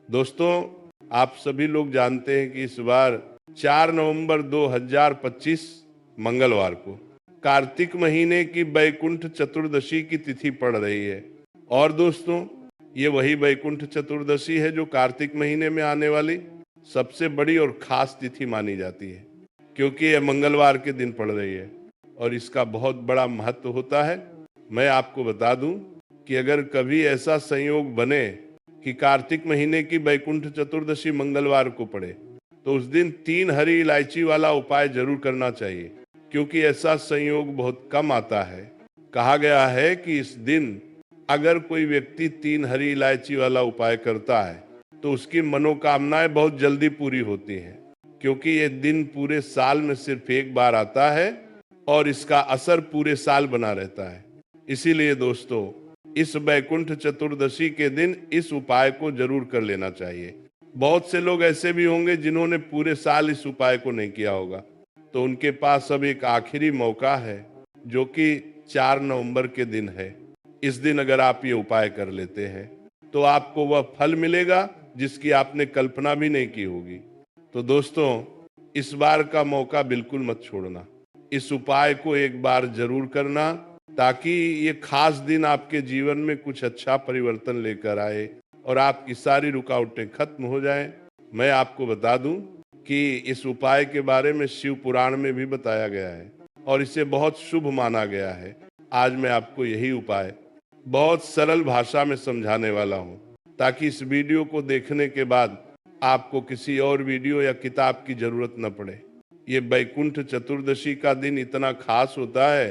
दोस्तों, आप सभी लोग जानते हैं कि इस बार 4 नवंबर 2025 मंगलवार को कार्तिक महीने की बैकुंठ चतुर्दशी की तिथि पड़ रही है। और दोस्तों, ये वही बैकुंठ चतुर्दशी है जो कार्तिक महीने में आने वाली सबसे बड़ी और खास तिथि मानी जाती है, क्योंकि यह मंगलवार के दिन पड़ रही है और इसका बहुत बड़ा महत्व होता है। मैं आपको बता दूं कि अगर कभी ऐसा संयोग बने कि कार्तिक महीने की बैकुंठ चतुर्दशी मंगलवार को पड़े, तो उस दिन 3 हरी इलायची वाला उपाय जरूर करना चाहिए, क्योंकि ऐसा संयोग बहुत कम आता है। कहा गया है कि इस दिन अगर कोई व्यक्ति 3 हरी इलायची वाला उपाय करता है तो उसकी मनोकामनाएं बहुत जल्दी पूरी होती हैं, क्योंकि ये दिन पूरे साल में सिर्फ एक बार आता है और इसका असर पूरे साल बना रहता है। इसीलिए दोस्तों, इस बैकुंठ चतुर्दशी के दिन इस उपाय को जरूर कर लेना चाहिए। बहुत से लोग ऐसे भी होंगे जिन्होंने पूरे साल इस उपाय को नहीं किया होगा, तो उनके पास अब एक आखिरी मौका है, जो कि 4 नवंबर के दिन है। इस दिन अगर आप ये उपाय कर लेते हैं तो आपको वह फल मिलेगा जिसकी आपने कल्पना भी नहीं की होगी। तो दोस्तों, इस बार का मौका बिल्कुल मत छोड़ना। इस उपाय को एक बार जरूर करना, ताकि ये खास दिन आपके जीवन में कुछ अच्छा परिवर्तन लेकर आए और आपकी सारी रुकावटें खत्म हो जाएं। मैं आपको बता दूं कि इस उपाय के बारे में शिव पुराण में भी बताया गया है और इसे बहुत शुभ माना गया है। आज मैं आपको यही उपाय बहुत सरल भाषा में समझाने वाला हूं, ताकि इस वीडियो को देखने के बाद आपको किसी और वीडियो या किताब की जरूरत न पड़े। ये बैकुंठ चतुर्दशी का दिन इतना खास होता है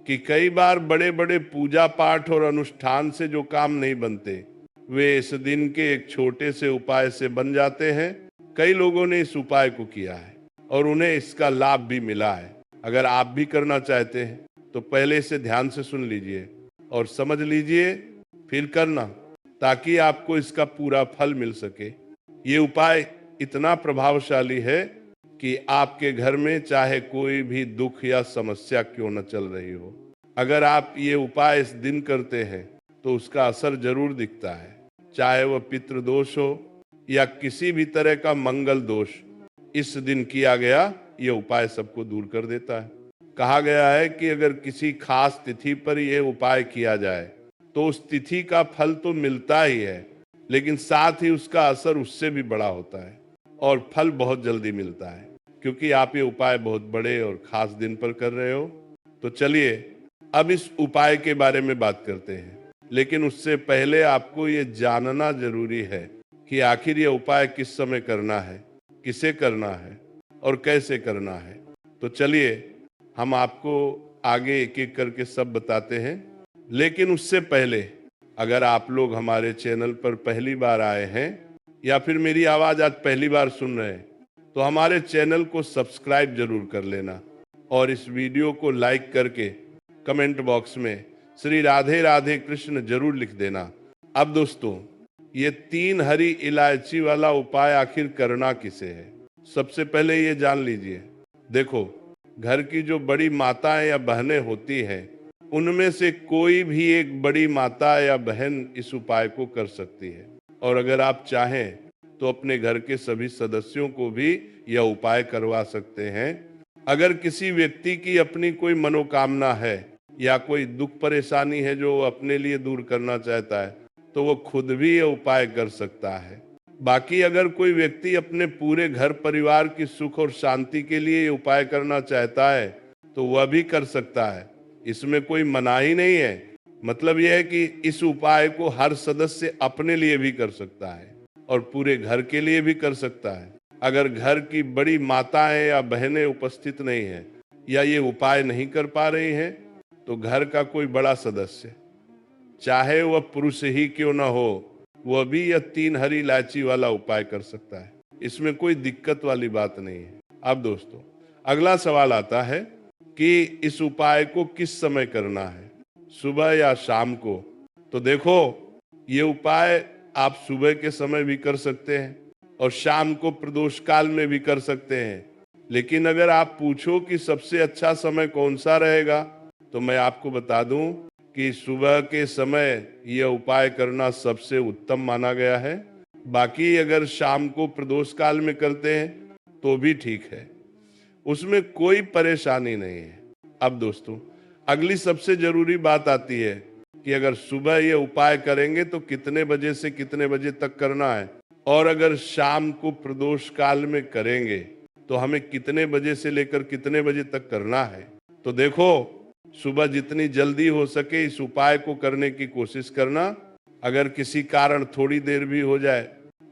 कि कई बार बड़े बड़े पूजा पाठ और अनुष्ठान से जो काम नहीं बनते, वे इस दिन के एक छोटे से उपाय से बन जाते हैं। कई लोगों ने इस उपाय को किया है और उन्हें इसका लाभ भी मिला है। अगर आप भी करना चाहते हैं तो पहले इसे ध्यान से सुन लीजिए और समझ लीजिए, फिर करना, ताकि आपको इसका पूरा फल मिल सके। ये उपाय इतना प्रभावशाली है कि आपके घर में चाहे कोई भी दुख या समस्या क्यों न चल रही हो, अगर आप ये उपाय इस दिन करते हैं तो उसका असर जरूर दिखता है। चाहे वह पितृदोष हो या किसी भी तरह का मंगल दोष, इस दिन किया गया ये उपाय सबको दूर कर देता है। कहा गया है कि अगर किसी खास तिथि पर यह उपाय किया जाए तो उस तिथि का फल तो मिलता ही है, लेकिन साथ ही उसका असर उससे भी बड़ा होता है और फल बहुत जल्दी मिलता है, क्योंकि आप ये उपाय बहुत बड़े और खास दिन पर कर रहे हो। तो चलिए अब इस उपाय के बारे में बात करते हैं, लेकिन उससे पहले आपको ये जानना जरूरी है कि आखिर ये उपाय किस समय करना है, किसे करना है और कैसे करना है। तो चलिए हम आपको आगे एक एक करके सब बताते हैं, लेकिन उससे पहले अगर आप लोग हमारे चैनल पर पहली बार आए हैं या फिर मेरी आवाज आज पहली बार सुन रहे हैं, तो हमारे चैनल को सब्सक्राइब जरूर कर लेना और इस वीडियो को लाइक करके कमेंट बॉक्स में श्री राधे राधे कृष्ण जरूर लिख देना। अब दोस्तों, ये 3 हरी इलायची वाला उपाय आखिर करना किसे है, सबसे पहले ये जान लीजिए। देखो, घर की जो बड़ी माताएं या बहनें होती हैं, उनमें से कोई भी एक बड़ी माता या बहन इस उपाय को कर सकती है, और अगर आप चाहें तो अपने घर के सभी सदस्यों को भी यह उपाय करवा सकते हैं। अगर किसी व्यक्ति की अपनी कोई मनोकामना है या कोई दुख परेशानी है जो वो अपने लिए दूर करना चाहता है, तो वो खुद भी यह उपाय कर सकता है। बाकी अगर कोई व्यक्ति अपने पूरे घर परिवार की सुख और शांति के लिए ये उपाय करना चाहता है तो वह भी कर सकता है, इसमें कोई मनाही नहीं है। मतलब यह है कि इस उपाय को हर सदस्य अपने लिए भी कर सकता है और पूरे घर के लिए भी कर सकता है। अगर घर की बड़ी माताएं या बहनें उपस्थित नहीं है या ये उपाय नहीं कर पा रही हैं, तो घर का कोई बड़ा सदस्य, चाहे वह पुरुष ही क्यों ना हो, वह भी यह 3 हरी इलायची वाला उपाय कर सकता है। इसमें कोई दिक्कत वाली बात नहीं है। अब दोस्तों, अगला सवाल आता है कि इस उपाय को किस समय करना है, सुबह या शाम को। तो देखो, ये उपाय आप सुबह के समय भी कर सकते हैं और शाम को प्रदोष काल में भी कर सकते हैं। लेकिन अगर आप पूछो कि सबसे अच्छा समय कौन सा रहेगा, तो मैं आपको बता दूं कि सुबह के समय यह उपाय करना सबसे उत्तम माना गया है। बाकी अगर शाम को प्रदोष काल में करते हैं तो भी ठीक है, उसमें कोई परेशानी नहीं है। अब दोस्तों, अगली सबसे जरूरी बात आती है कि अगर सुबह ये उपाय करेंगे तो कितने बजे से कितने बजे तक करना है, और अगर शाम को प्रदोष काल में करेंगे तो हमें कितने बजे से लेकर कितने बजे तक करना है। तो देखो, सुबह जितनी जल्दी हो सके इस उपाय को करने की कोशिश करना। अगर किसी कारण थोड़ी देर भी हो जाए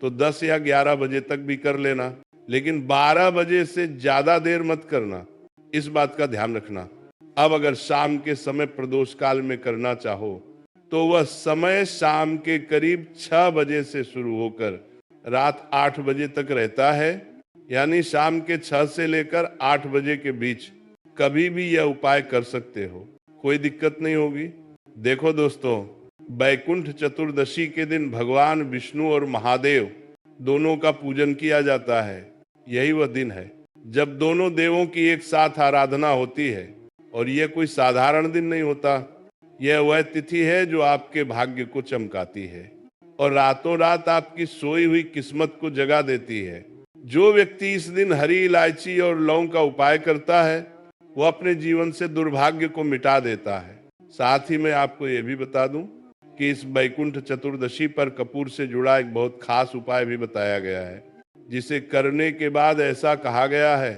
तो 10 या 11 बजे तक भी कर लेना, लेकिन 12 बजे से ज्यादा देर मत करना, इस बात का ध्यान रखना। अब अगर शाम के समय प्रदोष काल में करना चाहो तो वह समय शाम के करीब 6 बजे से शुरू होकर रात 8 बजे तक रहता है। यानी शाम के 6 से लेकर 8 बजे के बीच कभी भी यह उपाय कर सकते हो, कोई दिक्कत नहीं होगी। देखो दोस्तों, बैकुंठ चतुर्दशी के दिन भगवान विष्णु और महादेव दोनों का पूजन किया जाता है। यही वह दिन है जब दोनों देवों की एक साथ आराधना होती है, और यह कोई साधारण दिन नहीं होता। यह वह तिथि है जो आपके भाग्य को चमकाती है और रातों रात आपकी सोई हुई किस्मत को जगा देती है। जो व्यक्ति इस दिन हरी इलायची और लौंग का उपाय करता है वो अपने जीवन से दुर्भाग्य को मिटा देता है। साथ ही मैं आपको यह भी बता दूं कि इस बैकुंठ चतुर्दशी पर कपूर से जुड़ा एक बहुत खास उपाय भी बताया गया है, जिसे करने के बाद ऐसा कहा गया है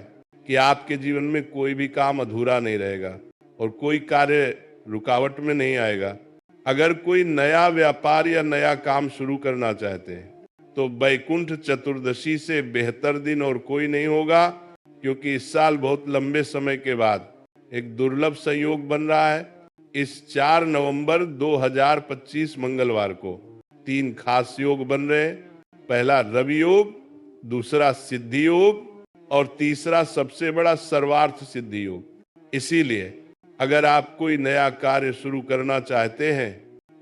कि आपके जीवन में कोई भी काम अधूरा नहीं रहेगा और कोई कार्य रुकावट में नहीं आएगा। अगर कोई नया व्यापार या नया काम शुरू करना चाहते हैं तो बैकुंठ चतुर्दशी से बेहतर दिन और कोई नहीं होगा, क्योंकि इस साल बहुत लंबे समय के बाद एक दुर्लभ संयोग बन रहा है। इस 4 नवंबर 2025 मंगलवार को 3 खास योग बन रहे हैं। पहला रवि योग, दूसरा सिद्धि योग और तीसरा सबसे बड़ा सर्वार्थ सिद्धि योग। इसीलिए अगर आप कोई नया कार्य शुरू करना चाहते हैं,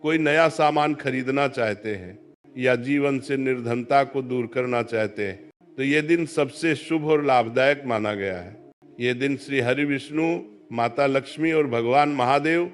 कोई नया सामान खरीदना चाहते हैं या जीवन से निर्धनता को दूर करना चाहते हैं तो ये दिन सबसे शुभ और लाभदायक माना गया है। ये दिन श्री हरि विष्णु, माता लक्ष्मी और भगवान महादेव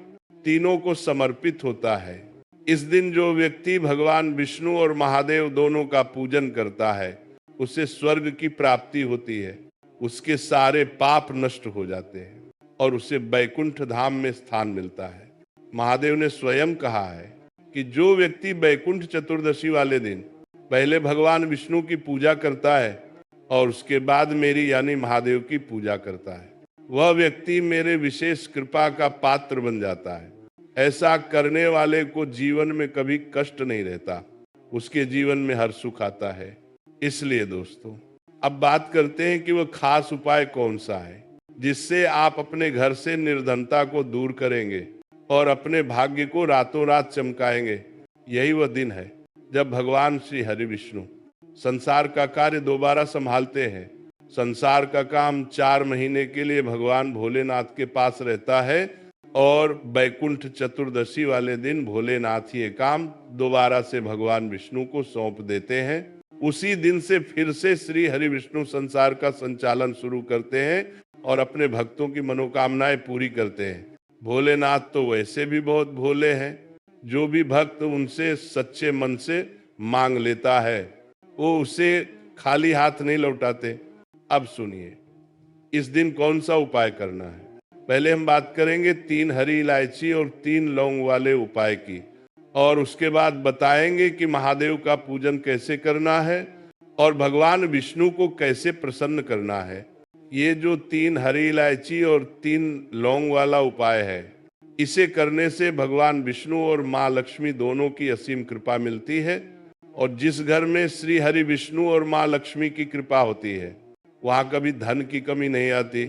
तीनों को समर्पित होता है। इस दिन जो व्यक्ति भगवान विष्णु और महादेव दोनों का पूजन करता है उसे स्वर्ग की प्राप्ति होती है, उसके सारे पाप नष्ट हो जाते हैं और उसे बैकुंठ धाम में स्थान मिलता है। महादेव ने स्वयं कहा है कि जो व्यक्ति बैकुंठ चतुर्दशी वाले दिन पहले भगवान विष्णु की पूजा करता है और उसके बाद मेरी यानी महादेव की पूजा करता है, वह व्यक्ति मेरे विशेष कृपा का पात्र बन जाता है। ऐसा करने वाले को जीवन में कभी कष्ट नहीं रहता, उसके जीवन में हर सुख आता है। इसलिए दोस्तों, अब बात करते हैं कि वह खास उपाय कौन सा है जिससे आप अपने घर से निर्धनता को दूर करेंगे और अपने भाग्य को रातों रात चमकाएंगे। यही वह दिन है जब भगवान श्री हरि विष्णु संसार का कार्य दोबारा संभालते हैं। संसार का काम 4 महीने के लिए भगवान भोलेनाथ के पास रहता है और बैकुंठ चतुर्दशी वाले दिन भोलेनाथ ये काम दोबारा से भगवान विष्णु को सौंप देते हैं। उसी दिन से फिर से श्री हरि विष्णु संसार का संचालन शुरू करते हैं और अपने भक्तों की मनोकामनाएं पूरी करते हैं। भोलेनाथ तो वैसे भी बहुत भोले हैं, जो भी भक्त उनसे सच्चे मन से मांग लेता है वो उसे खाली हाथ नहीं लौटाते। अब सुनिए, इस दिन कौन सा उपाय करना है। पहले हम बात करेंगे 3 हरी इलायची और 3 लौंग वाले उपाय की, और उसके बाद बताएंगे कि महादेव का पूजन कैसे करना है और भगवान विष्णु को कैसे प्रसन्न करना है। ये जो 3 हरी इलायची और 3 लौंग वाला उपाय है, इसे करने से भगवान विष्णु और माँ लक्ष्मी दोनों की असीम कृपा मिलती है। और जिस घर में श्री हरि विष्णु और माँ लक्ष्मी की कृपा होती है वहां कभी धन की कमी नहीं आती,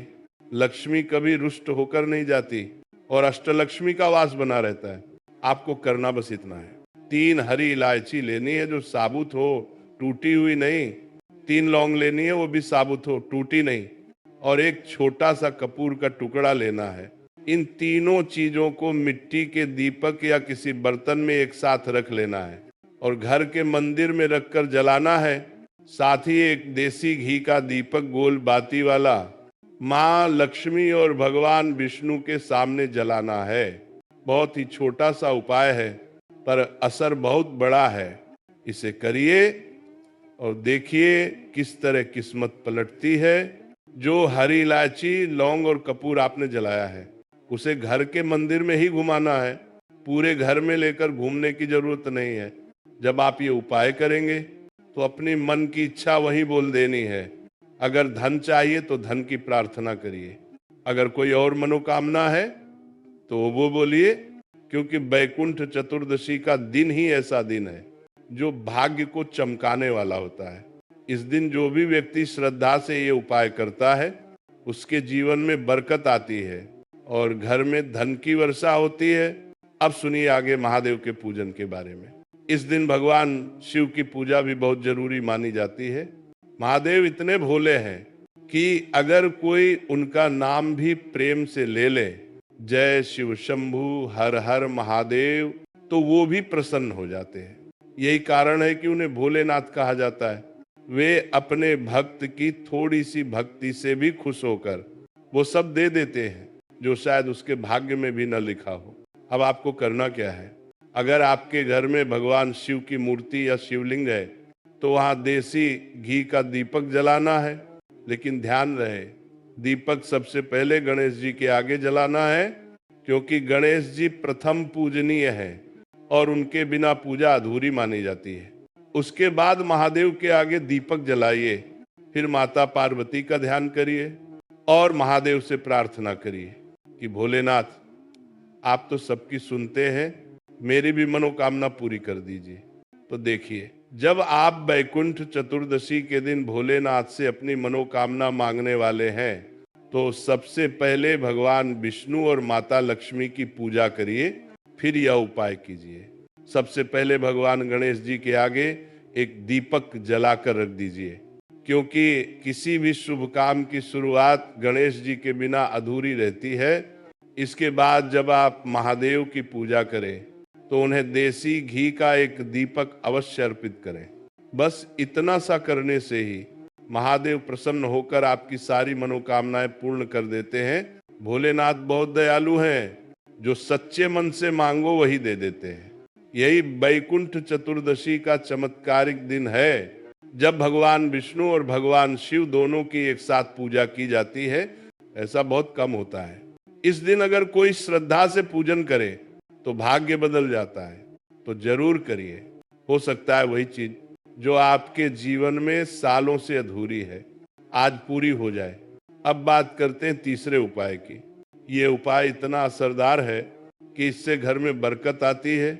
लक्ष्मी कभी रुष्ट होकर नहीं जाती और अष्टलक्ष्मी का वास बना रहता है। आपको करना बस इतना है, 3 हरी इलायची लेनी है जो साबुत हो, टूटी हुई नहीं। 3 लौंग लेनी है, वो भी साबुत हो, टूटी नहीं। और एक छोटा सा कपूर का टुकड़ा लेना है। इन तीनों चीजों को मिट्टी के दीपक या किसी बर्तन में एक साथ रख लेना है और घर के मंदिर में रखकर जलाना है। साथ ही एक देसी घी का दीपक गोल बाती वाला माँ लक्ष्मी और भगवान विष्णु के सामने जलाना है। बहुत ही छोटा सा उपाय है पर असर बहुत बड़ा है। इसे करिए और देखिए किस तरह किस्मत पलटती है। जो हरी इलायची, लौंग और कपूर आपने जलाया है, उसे घर के मंदिर में ही घुमाना है, पूरे घर में लेकर घूमने की जरूरत नहीं है। जब आप ये उपाय करेंगे तो अपनी मन की इच्छा वहीं बोल देनी है। अगर धन चाहिए तो धन की प्रार्थना करिए, अगर कोई और मनोकामना है तो वो बोलिए, क्योंकि बैकुंठ चतुर्दशी का दिन ही ऐसा दिन है जो भाग्य को चमकाने वाला होता है। इस दिन जो भी व्यक्ति श्रद्धा से ये उपाय करता है, उसके जीवन में बरकत आती है और घर में धन की वर्षा होती है। अब सुनिए आगे महादेव के पूजन के बारे में। इस दिन भगवान शिव की पूजा भी बहुत जरूरी मानी जाती है। महादेव इतने भोले हैं कि अगर कोई उनका नाम भी प्रेम से ले ले, जय शिव शंभु हर हर महादेव, तो वो भी प्रसन्न हो जाते हैं। यही कारण है कि उन्हें भोलेनाथ कहा जाता है। वे अपने भक्त की थोड़ी सी भक्ति से भी खुश होकर वो सब दे देते हैं जो शायद उसके भाग्य में भी न लिखा हो। अब आपको करना क्या है, अगर आपके घर में भगवान शिव की मूर्ति या शिवलिंग है तो वहां देसी घी का दीपक जलाना है। लेकिन ध्यान रहे, दीपक सबसे पहले गणेश जी के आगे जलाना है, क्योंकि गणेश जी प्रथम पूजनीय है और उनके बिना पूजा अधूरी मानी जाती है। उसके बाद महादेव के आगे दीपक जलाइए, फिर माता पार्वती का ध्यान करिए और महादेव से प्रार्थना करिए कि भोलेनाथ, आप तो सबकी सुनते हैं, मेरी भी मनोकामना पूरी कर दीजिए। तो देखिए, जब आप बैकुंठ चतुर्दशी के दिन भोलेनाथ से अपनी मनोकामना मांगने वाले हैं तो सबसे पहले भगवान विष्णु और माता लक्ष्मी की पूजा करिए, फिर यह उपाय कीजिए। सबसे पहले भगवान गणेश जी के आगे एक दीपक जलाकर रख दीजिए, क्योंकि किसी भी शुभ काम की शुरुआत गणेश जी के बिना अधूरी रहती है। इसके बाद जब आप महादेव की पूजा करें तो उन्हें देसी घी का एक दीपक अवश्य अर्पित करें। बस इतना सा करने से ही महादेव प्रसन्न होकर आपकी सारी मनोकामनाएं पूर्ण कर देते हैं। भोलेनाथ बहुत दयालु हैं, जो सच्चे मन से मांगो वही दे देते हैं। यही बैकुंठ चतुर्दशी का चमत्कारिक दिन है जब भगवान विष्णु और भगवान शिव दोनों की एक साथ पूजा की जाती है। ऐसा बहुत कम होता है। इस दिन अगर कोई श्रद्धा से पूजन करे तो भाग्य बदल जाता है। तो जरूर करिए, हो सकता है वही चीज जो आपके जीवन में सालों से अधूरी है आज पूरी हो जाए। अब बात करते हैं तीसरे उपाय की। ये उपाय इतना असरदार है कि इससे घर में बरकत आती है,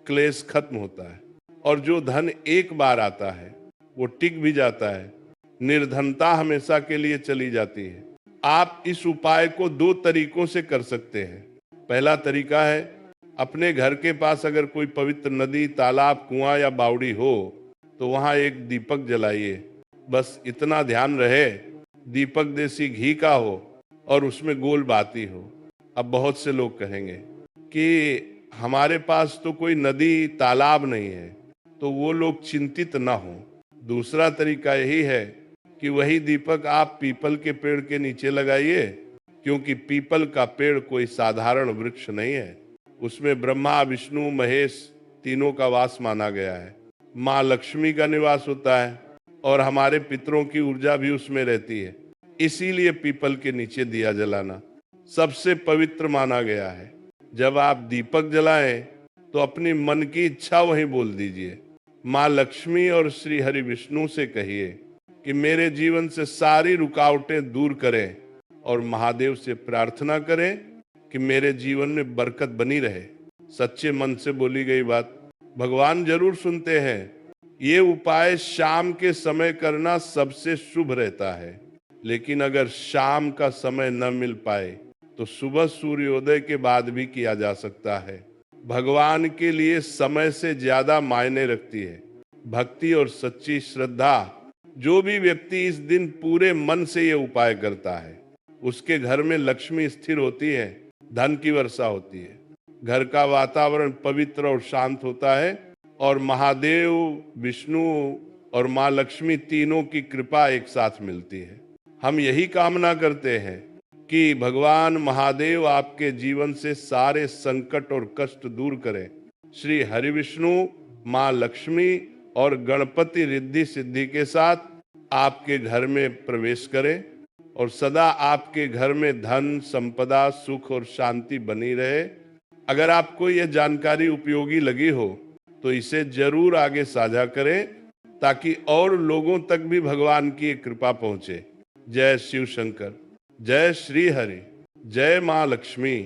क्लेश खत्म होता है और जो धन एक बार आता है वो टिक भी जाता है। निर्धनता हमेशा के लिए चली जाती है। आप इस उपाय को दो तरीकों से कर सकते हैं। पहला तरीका है, अपने घर के पास अगर कोई पवित्र नदी, तालाब, कुआं या बावड़ी हो तो वहां एक दीपक जलाइए। बस इतना ध्यान रहे, दीपक देसी घी का हो और उसमें गोल बाती हो। अब बहुत से लोग कहेंगे कि हमारे पास तो कोई नदी, तालाब नहीं है, तो वो लोग चिंतित ना हो। दूसरा तरीका यही है कि वही दीपक आप पीपल के पेड़ के नीचे लगाइए, क्योंकि पीपल का पेड़ कोई साधारण वृक्ष नहीं है। उसमें ब्रह्मा, विष्णु, महेश तीनों का वास माना गया है। माँ लक्ष्मी का निवास होता है और हमारे पितरों की ऊर्जा भी उसमें रहती है। इसीलिए पीपल के नीचे दिया जलाना सबसे पवित्र माना गया है। जब आप दीपक जलाएं तो अपनी मन की इच्छा वहीं बोल दीजिए। माँ लक्ष्मी और श्री हरि विष्णु से कहिए कि मेरे जीवन से सारी रुकावटें दूर करें और महादेव से प्रार्थना करें कि मेरे जीवन में बरकत बनी रहे। सच्चे मन से बोली गई बात भगवान जरूर सुनते हैं। ये उपाय शाम के समय करना सबसे शुभ रहता है, लेकिन अगर शाम का समय न मिल पाए तो सुबह सूर्योदय के बाद भी किया जा सकता है। भगवान के लिए समय से ज्यादा मायने रखती है भक्ति और सच्ची श्रद्धा। जो भी व्यक्ति इस दिन पूरे मन से ये उपाय करता है, उसके घर में लक्ष्मी स्थिर होती है, धन की वर्षा होती है, घर का वातावरण पवित्र और शांत होता है और महादेव, विष्णु और माँ लक्ष्मी तीनों की कृपा एक साथ मिलती है। हम यही कामना करते हैं कि भगवान महादेव आपके जीवन से सारे संकट और कष्ट दूर करें। श्री हरि विष्णु, माँ लक्ष्मी और गणपति रिद्धि सिद्धि के साथ आपके घर में प्रवेश करे और सदा आपके घर में धन, संपदा, सुख और शांति बनी रहे। अगर आपको यह जानकारी उपयोगी लगी हो तो इसे जरूर आगे साझा करें ताकि और लोगों तक भी भगवान की कृपा पहुंचे। जय शिव शंकर, जय श्री हरि, जय मां लक्ष्मी।